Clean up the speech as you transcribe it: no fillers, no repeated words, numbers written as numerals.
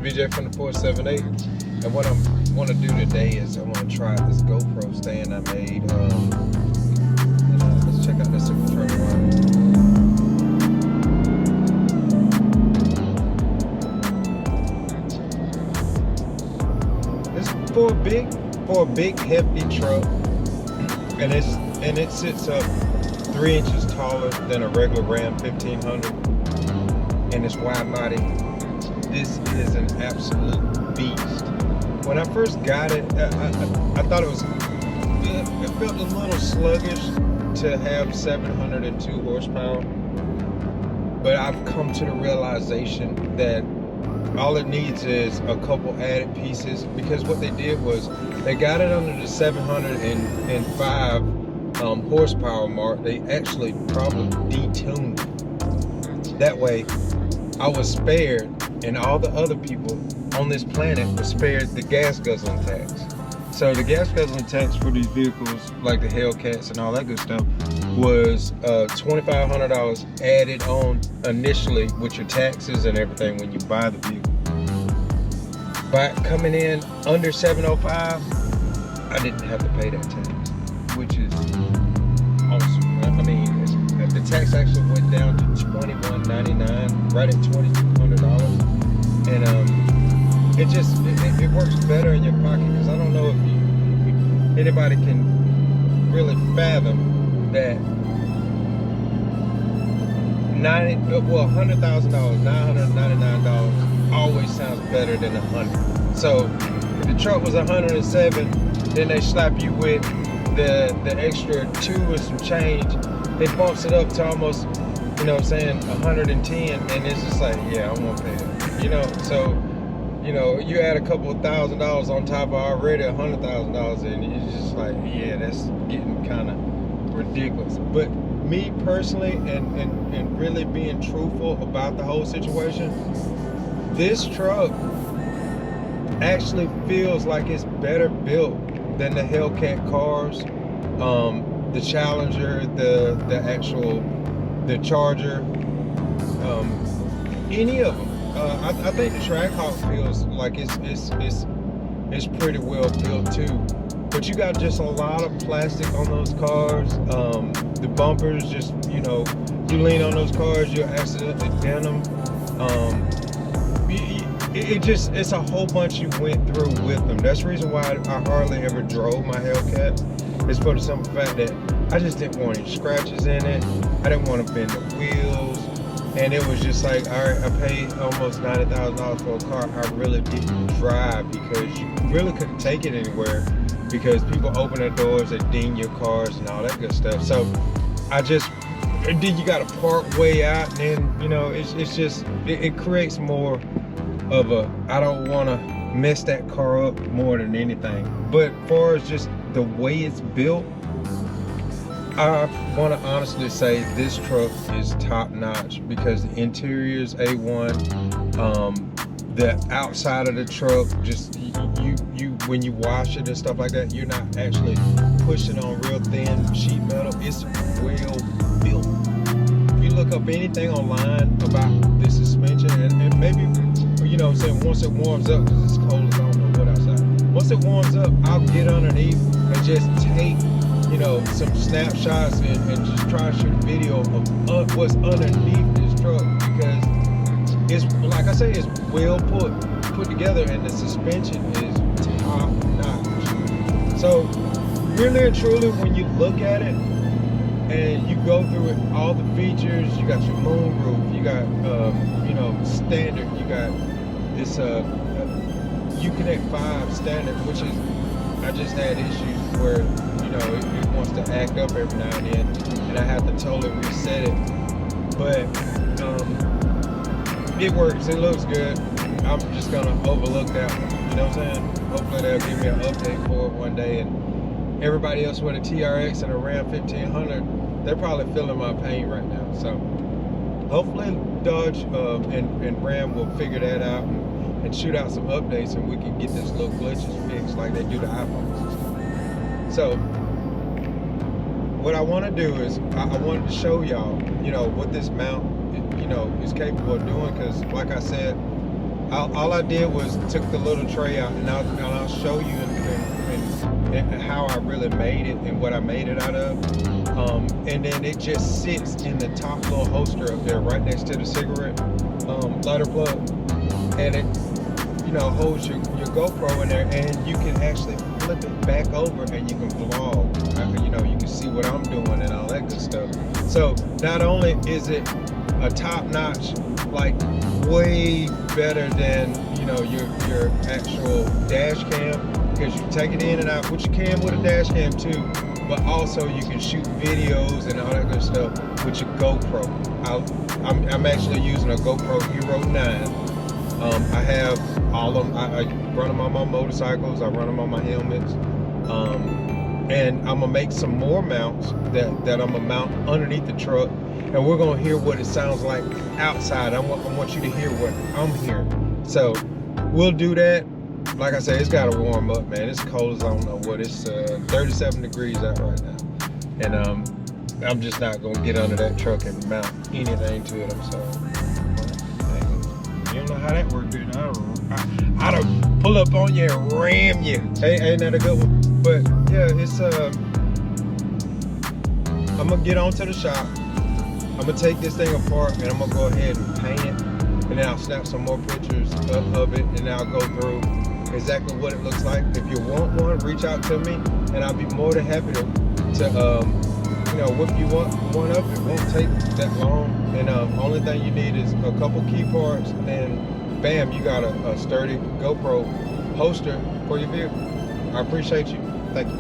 BJ from the 478, and what I want to do today is I want to try this GoPro stand I made. Let's check out this truck line. This is for a big hefty truck, and it sits up 3 inches taller than a regular Ram 1500, and it's wide body. This is an absolute beast. When I first got it, I thought it felt a little sluggish to have 702 horsepower, but I've come to the realization that all it needs is a couple added pieces, because what they did was they got it under the 705 horsepower mark. They actually probably detuned it. That way I was spared, and all the other people on this planet were spared the gas guzzling tax. So the gas guzzling tax for these vehicles, like the Hellcats and all that good stuff, was $2,500 added on initially with your taxes and everything when you buy the vehicle. By coming in under 705, I didn't have to pay that tax, which is awesome. I mean, the tax actually went down to $21.99, right at $2,200, and it works better in your pocket, because I don't know if anybody can really fathom that $100,000, $999 always sounds better than $100. So if the truck was $107, then they slap you with the extra 2 or some change. It bumps it up to almost, you know what I'm saying, 110, and it's just like, yeah, I won't pay it. So you add a couple of $1,000s on top of already $100,000, and it's just like, yeah, that's getting kind of ridiculous. But me personally, and really being truthful about the whole situation, this truck actually feels like it's better built than the Hellcat cars, the Challenger, the Charger, any of them. I think the Trackhawk feels like it's pretty well built too. But you got just a lot of plastic on those cars. The bumpers, just, you lean on those cars, you'll accidentally dent them. It's a whole bunch you went through with them. That's the reason why I hardly ever drove my Hellcat. It's for the simple fact that I just didn't want any scratches in it. I didn't want to bend the wheels. And it was just like, all right, I paid almost $90,000 for a car I really didn't drive, because you really couldn't take it anywhere, because people open their doors, they ding your cars and all that good stuff. So then you got to park way out, and then, it creates more of a, I don't want to mess that car up more than anything. But as far as just the way it's built, I want to honestly say this truck is top notch, because the interior is A1. The outside of the truck, just you when you wash it and stuff like that, you're not actually pushing on real thin sheet metal. It's well built. If you look up anything online about the suspension, and maybe, once it warms up, because it's cold as I don't know what outside. Once it warms up, I'll get underneath and just take some snapshots and just try to shoot a video of what's underneath this truck, because it's, like I say, it's well put together, and the suspension is top notch. So really and truly, when you look at it and you go through it, all the features, you got your moonroof, you got standard, you got this Uconnect 5 standard, which is, I just had issues where it wants to act up every now and then, and I have to totally reset it. But it works, it looks good. I'm just gonna overlook that one, you know what I'm saying? Hopefully they'll give me an update for it one day, and everybody else with a TRX and a Ram 1500, they're probably feeling my pain right now. So hopefully Dodge and Ram will figure that out and shoot out some updates, and we can get this little glitches fixed like they do the iPhones. So what I want to do is I wanted to show y'all, what this mount, is capable of doing, because like I said, all I did was took the little tray out, and I'll show you and how I really made it and what I made it out of. And then it just sits in the top little holster up there, right next to the cigarette lighter plug, and it, you know, holds your GoPro in there, and you can actually flip it back over and you can vlog. You know, you can see what I'm doing and all that good stuff. So not only is it a top-notch, like way better than, you know, your actual dash cam, because you take it in and out, which you can with a dash cam too, but also you can shoot videos and all that good stuff with your GoPro. I'm actually using a GoPro Hero 9. I have all of them. I run them on my motorcycles. I run them on my helmets. And I'm gonna make some more mounts that I'm gonna mount underneath the truck, and we're gonna hear what it sounds like outside. I want you to hear what I'm hearing. So we'll do that. Like I said, it's gotta warm up, man. It's cold as I don't know what. It's 37 degrees out right now, and I'm just not gonna get under that truck and mount anything to it. I'm sorry. You don't know how that worked, dude. I'd have pull up on you and ram you. Ain't that a good one? But yeah, it's I'm gonna get on to the shop. I'm gonna take this thing apart and I'm gonna go ahead and paint it, and then I'll snap some more pictures of it, and I'll go through exactly what it looks like. If you want one, reach out to me, and I'll be more than happy to you know, whip you one up. It won't take that long, and only thing you need is a couple key parts, and bam, you got a sturdy GoPro holster for your vehicle. I appreciate you. Thank you.